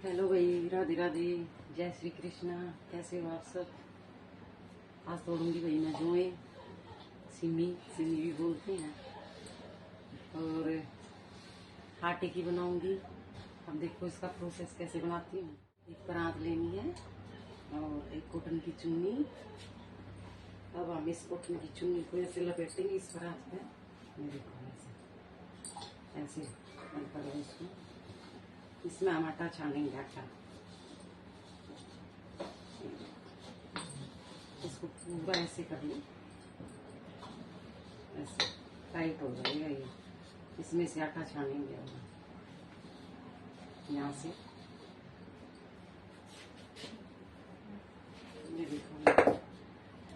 Hello भाई, राधे राधे, जय श्री कृष्णा। कैसे हो आप सब? आज तोड़ूंगी भाई मैं जोए, सिमी सिमी भी बोलते हैं, और आटे की बनाऊंगी। अब देखो इसका प्रोसेस कैसे बनाती हूँ। एक परात लेनी है और एक कॉटन की चुन्नी। अब हम इस कॉटन की चुन्नी को ऐसे लपेटेंगे इस परात पे। ये देखो ऐसे ऐसे करो इसको। इसमें हम आटा छानेंगे। आटा इसको पूरा ऐसे कर लो, ऐसे टाइट हो जाएगा ये। इसमें से आटा छानेंगे हम यहाँ से। ये देखो,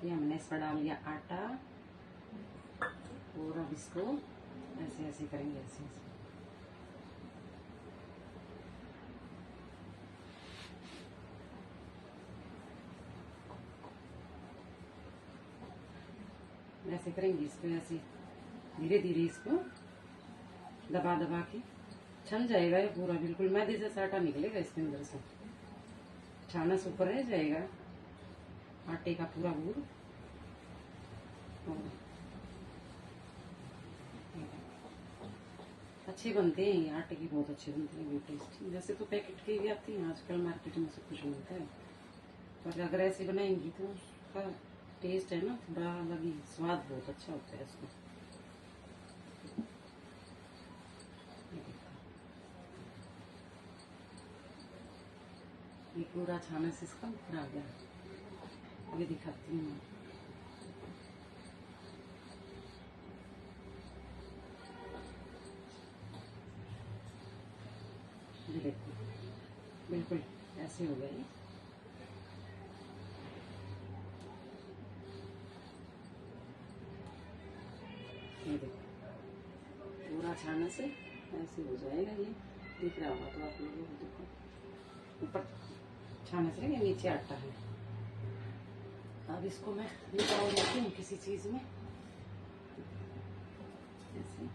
ये हमने इस पर डाल लिया आटा, और अब इसको ऐसे ऐसे करेंगे, ऐसे ऐसे। ऐसे करेंगे इसको, ऐसे धीरे धीरे इसको दबा दबा के छन जाएगा ये पूरा। बिल्कुल मैदे जैसा आटा निकलेगा इसके अंदर से। छानस ऊपर रह जाएगा आटे का पूरा गुड़। अच्छे बनते हैं ये, आटे की बहुत अच्छे बनते हैं, टेस्टी। जैसे तो पैकेट के भी आती हैं आजकल, मार्केट में सब कुछ मिलता है, पर अगर ऐसे बनाएंगी तो उसका टेस्ट है ना थोड़ा अलग ही, स्वाद बहुत अच्छा होता है इसका। ये पूरा छाने से इसका ऊपर आ गया। अभी दिखाती हूँ। ये देखो बिल्कुल ऐसे हो गया ये। ये देखो पूरा छाने से ऐसे हो जाएगा ये। दिख रहा होगा तो आप लोगों को। देखो ऊपर छाने से, ये नीचे आटा है। अब इसको मैं निकाल देती हूँ किसी चीज में ऐसे।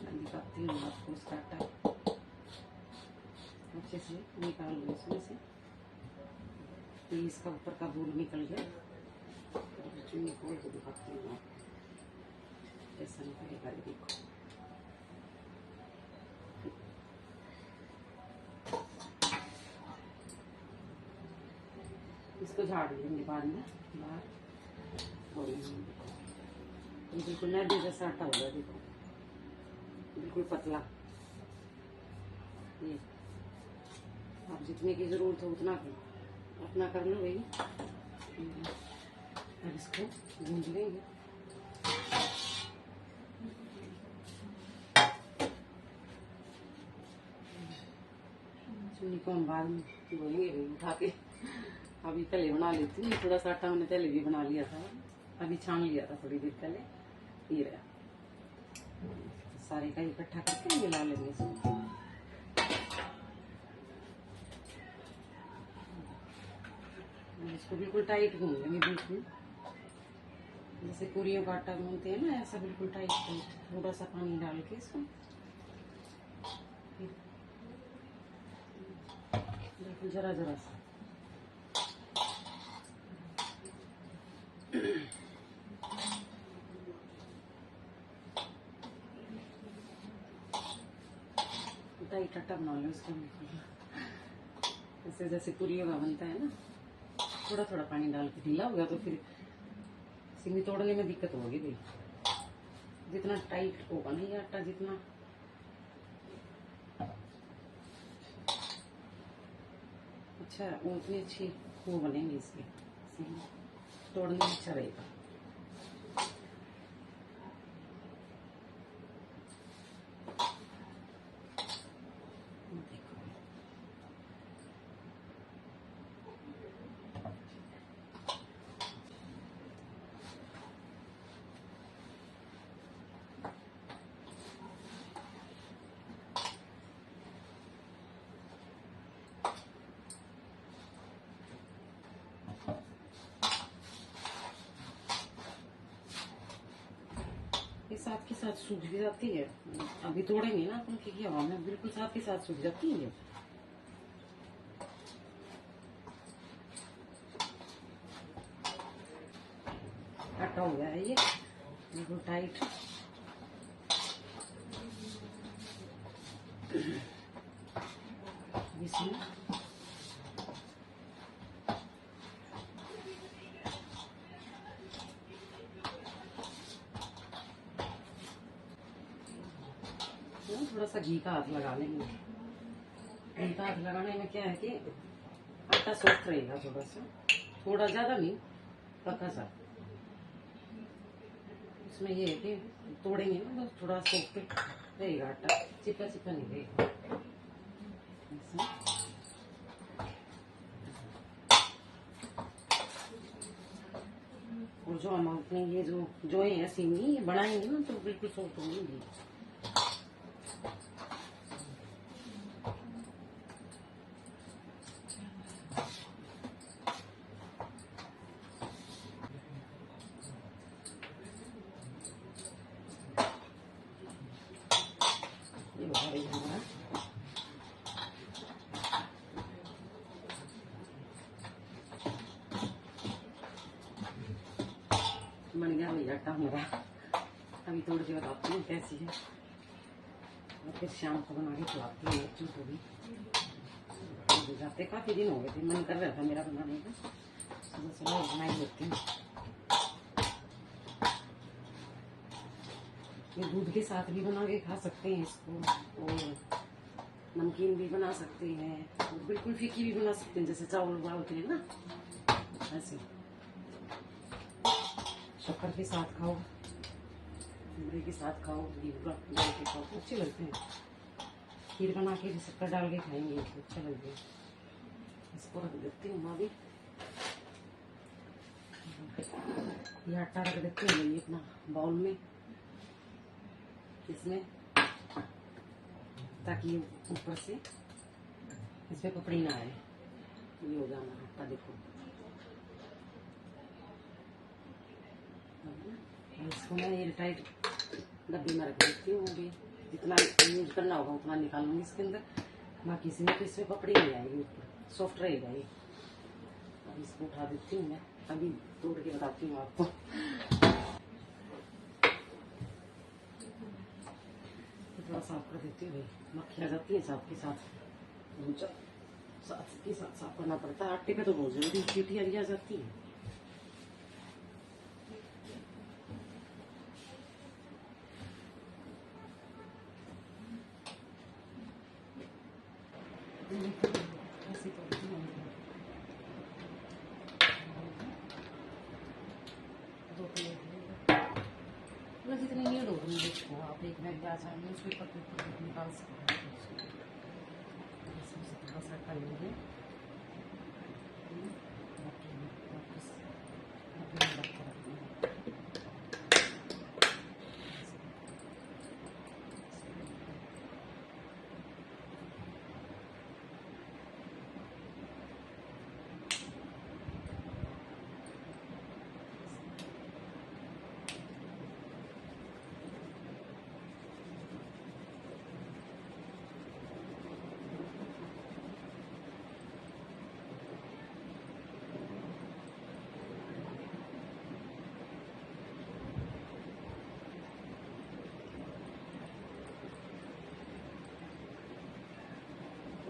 मैं दिखाती हूँ आपको इसका आटा अच्छे से निकाल लो इसमें से। तो इसका ऊपर का बूल निकल गया। चुन्नी खोल के दिखाती हूँ आपको कैसा निकलेगा। देखो इसको झाड़ लेंगे बाद में बाहर। और बिल्कुल मैदे जैसा आटा होगा। देखो बिल्कुल पतला। ये आप जितने की जरूरत हो उतना अपना कर लो भाई। अब इसको गूंज लेंगे। चुन्नी को हम बाद में धोएंगे भाई उठा के। अभी पहले बना लेती हूँ। थोड़ा सा आटा मैंने पहले भी बना लिया था, अभी छान लिया था थोड़ी देर पहले। ये रहा, सारे का इकट्ठा करके मिला लेंगे इसमें। इसको बिल्कुल टाइट गूंद लेंगे, बिल्कुल जैसे पूरियों का आटा गूंदते हैं ना, ऐसा बिल्कुल टाइट टाइट। थोड़ा सा पानी डाल के इसमें बिल्कुल जरा जरा सा। टाइट आटा बना लो इसका बिल्कुल, जैसे जैसे पूरियों का बनता है ना। थोड़ा थोड़ा पानी डाल के ढीला हो गया तो फिर सिमी तोड़ने में दिक्कत होगी भाई। जितना टाइट होगा ना ये आटा, जितना अच्छा उतनी अच्छी वो बनेंगी इसके, तोड़ने में अच्छा रहेगा। साथ के साथ सूख भी जाती है। अभी तोड़ेंगे ना पंखे की हवा में, बिल्कुल साथ के साथ सूख जाती है। आटा हो गया है ये बिल्कुल टाइट। इसमें थोड़ा सा घी का हाथ लगा लेंगे। घी का हाथ लगाने में क्या है कि आटा सॉफ्ट रहेगा, थोड़ा सा, थोड़ा ज्यादा नहीं, पक्का सा। इसमें ये है कि तोड़ेंगे ना तो थोड़ा सॉफ्ट रहेगा आटा, चिपका चिपका नहीं रहेगा। और जो हम अपने ये जो है सिवनी बनाएंगे ना तो बिल्कुल सॉफ्ट होंगी। ये बता रही हमारा बन गया भाई आटा हमारा। अभी तोड़ के बताती हूँ कैसी है, और फिर शाम को बना के खिलाती हूँ बच्चों को भी। जाते काफी दिन हो गए थे, मन कर रहा था मेरा बनाने का, सुबह सुबह बनाई लेती हूँ। ये दूध के साथ भी बना के खा सकते हैं इसको, और नमकीन भी बना सकते हैं, और बिल्कुल फीकी भी बना सकते हैं, जैसे चावल उबालते हैं ना ऐसे। शक्कर के साथ खाओ, इमली के साथ खाओ, घी डाल के खाओ, अच्छे लगते हैं। खीर बना के शक्कर डाल के खाएंगे तो अच्छा लगेगा। इसको रख देती हूँ अभी, ये आटा रख देते हैं ये अपना बाउल में इसमें, ताकि ऊपर से इसमें पपड़ी ना आए। ये हो जाना आटा, देखो। इसको मैं एयर टाइट डब्बे में रख देती हूँ। अभी जितना यूज करना होगा उतना निकालूंगी इसके अंदर, बाकी इसमें तो इसमें पपड़ी नहीं आएगी, ऊपर सॉफ्ट रहेगा ये। अब इसको उठा देती हूँ मैं, अभी तोड़ के बताती हूँ आपको। थोड़ा साफ कर देती हूँ भाई, मक्खी आ जाती है साथ के साथ, साथ के साथ साफ करना पड़ता है। आटे पे तो बहुत जल्दी चींटी आ जाती है। ऐसे करती हूँ, दो प्लेट मतलब जितनी नीड हो रही है आप एक में आ जाए, न्यूज़पेपर पे निकाल सकते हैं। इसमें थोड़ा सा कर लेंगे, वापस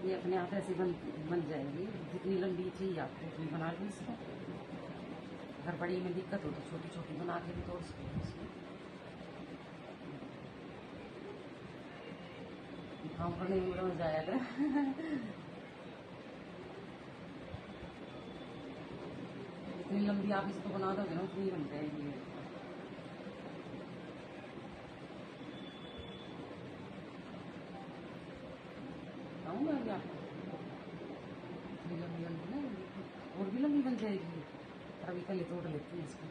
ये अपने आप ऐसे बन जाएगी। जितनी लंबी चाहिए आपको उतनी बना ली इसको। अगर बड़ी में दिक्कत हो तो छोटी छोटी बना के भी तोड़ सकते हैं इसको। काम करने में बड़ा मजा आएगा। जितनी लंबी आप इसको बना दोगे ना उतनी बन जाएगी। आऊँगा आपको लंबी लंबी ना, और भी लंबी बन जाएगी। और अभी पहले तोड़ लेती हैं इसको।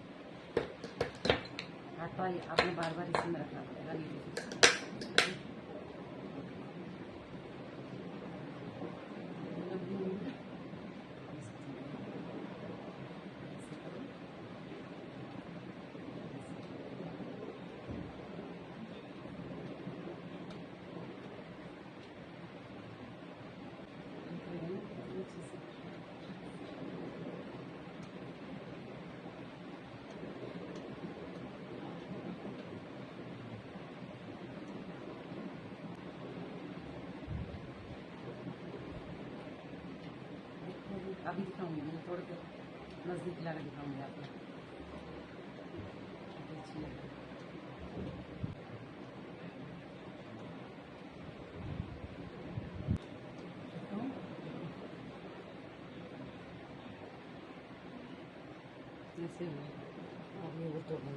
आटा आपने बार बार इसी में रखना पड़ेगा, नहीं अभी दिखाऊंगी मैं थोड़े देर नज़दीक ला के दिखाऊंगी आपको। अच्छी लगी ऐसे ही अभी वो तो मैं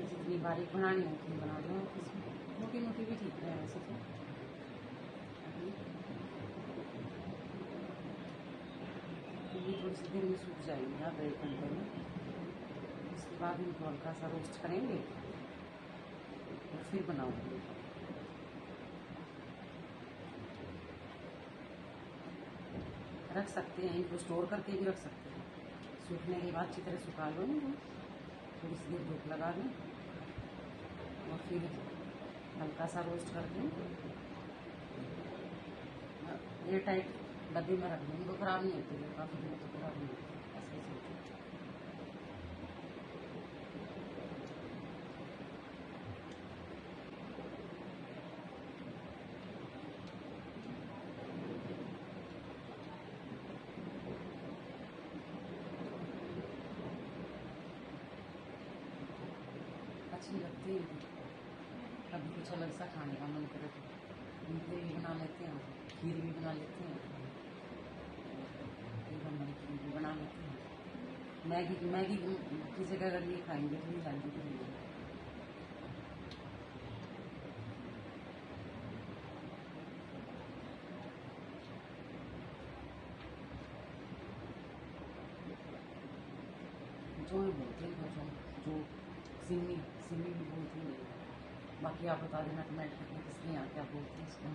जितनी बारीक बनानी है उतनी बना दो। मोटी मोटी भी ठीक है वैसे तो। ये थोड़ी सी देर में सूख जाएंगे आधा 1 घंटे में। उसके बाद इनको हल्का सा रोस्ट करेंगे और फिर बनाऊंगी। रख सकते हैं इनको, स्टोर करके भी रख सकते हैं। सूखने के बाद अच्छी तरह सुखा लो इनको, थोड़ी सी देर धूप लगा दें और फिर हल्का सा रोस्ट करके एयर टाइट डब्बे में रख दें। इनको खराब नहीं होती है, काफ़ी दिन तो खराब नहीं होती ऐसे ही। अच्छी लगती है कभी कुछ अलग सा खाने का मन करे तो मीठे भी बना लेते हैं, खीर भी बना लेते हैं, खीर भी बना लेते हैं। मैगी की जगह अगर ये खाएंगे तो ये हेल्दी भी नहीं है। जो बोलते हैं जो सिमी सिमी भी बोलती है। बाकी आप बता देना कमेंट करके किसके यहाँ क्या बोलते हैं इसको।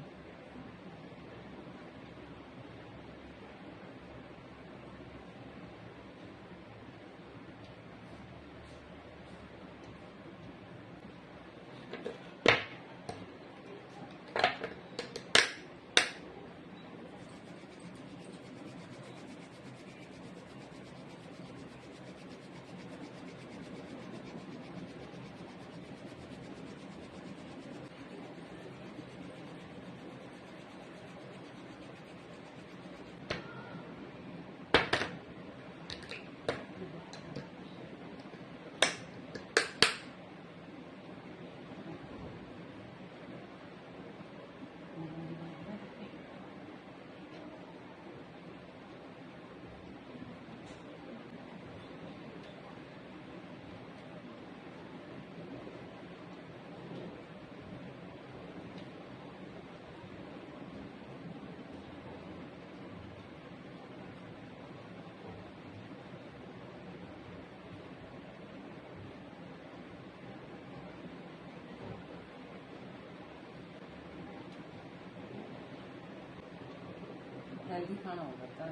हेल्दी खाना हो जाता है।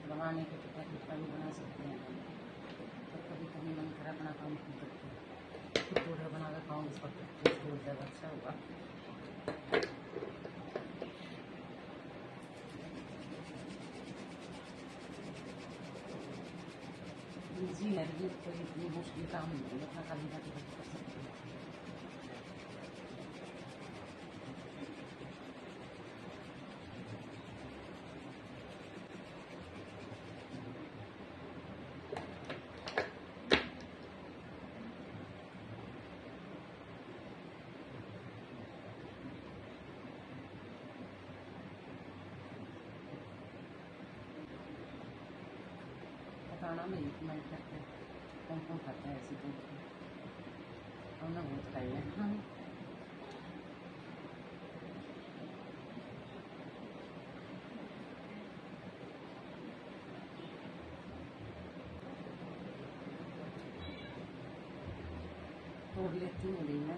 बनाने के तो पैकेट का भी बना सकते हैं, तो कभी कभी मन करा बना काम खुद करके खुद ऑर्डर बना कर खाऊँ, इस वक्त बहुत ज़्यादा अच्छा होगा। ईजी है, कोई इतनी मुश्किल काम नहीं है, अपना खाली बैठे बैठे कर सकते हैं। बताना मेरी कमेंट करके कौन कौन खाता है ऐसी दूध की। हमने बहुत खाई है। हाँ तोड़ लेती हूँ अभी मैं,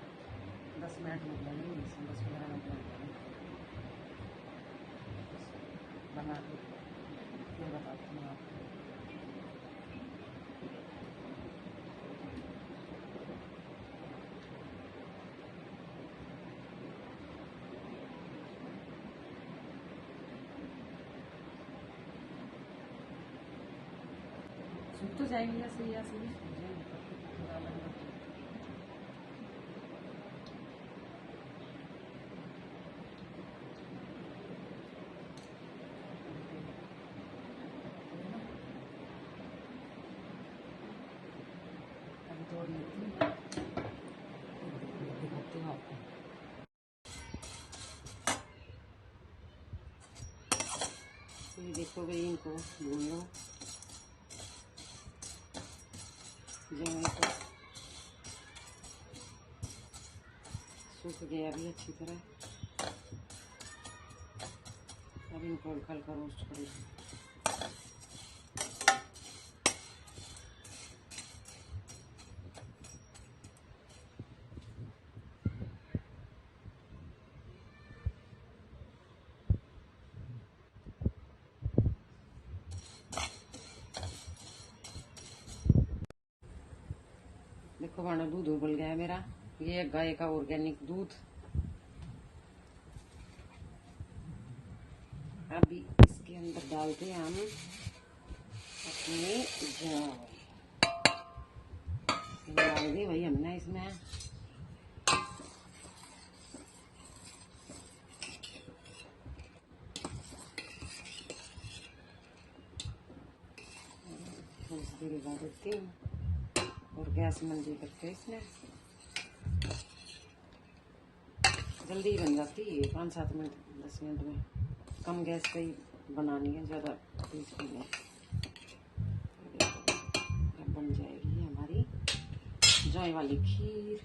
10 मिनट लग जाएंगे इसमें, 10-15 मिनट लग जाएंगे बना के, फिर बताती हूँ आपको। सूख तो जाएंगे ऐसे ही, ऐसे ही सूख जाएंगे, थोड़ा अलग अलग। अभी तोड़ लेती हूँ मैं, दिखाती हूँ आपको। ये देखो भाई, इनको भून लो जो तो सूख गया अभी अच्छी तरह। अब इनको हल्का हल्का रोस्ट करेंगे। देखो भाना, दूध उबल गया है मेरा। ये गाय का ऑर्गेनिक दूध। अभी इसके अंदर डालते हैं हम अपने डाल दी भाई हमने इसमें। थोड़ी सी देर लगा देती हूँ और गैस मंदी करके इसमें जल्दी बन जाती है, 5-7 मिनट 10 मिनट में। कम गैस पे ही बनानी है, ज़्यादा तेज भी नहीं। अब बन जाएगी हमारी जौं वाली खीर।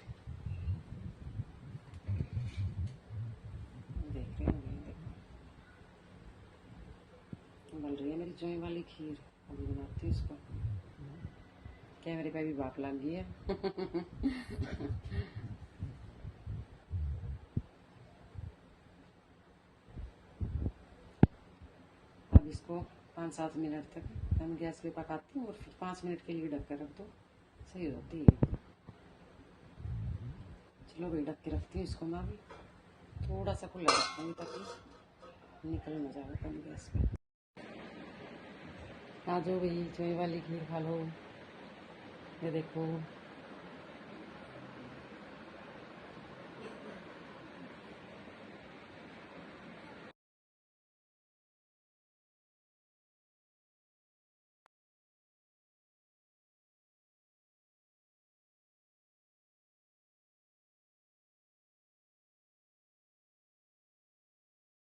देख रहे हैं, देखो बन रही है मेरी जौं वाली खीर। अभी बनाती हूँ इसको। कैमरे पे भी भाप लग गई है। अब इसको 5-7 मिनट तक हम गैस पे पकाती हूँ और फिर 5 मिनट के लिए ढक कर रख दो, सही होती है। चलो भाई, ढक के रखती हूँ इसको मैं। अभी थोड़ा सा खुला रखूँगी ताकि निकल ना जाए कम गैस पे। आ जाओ भाई, जौं वाली खीर खा लो। ये देखो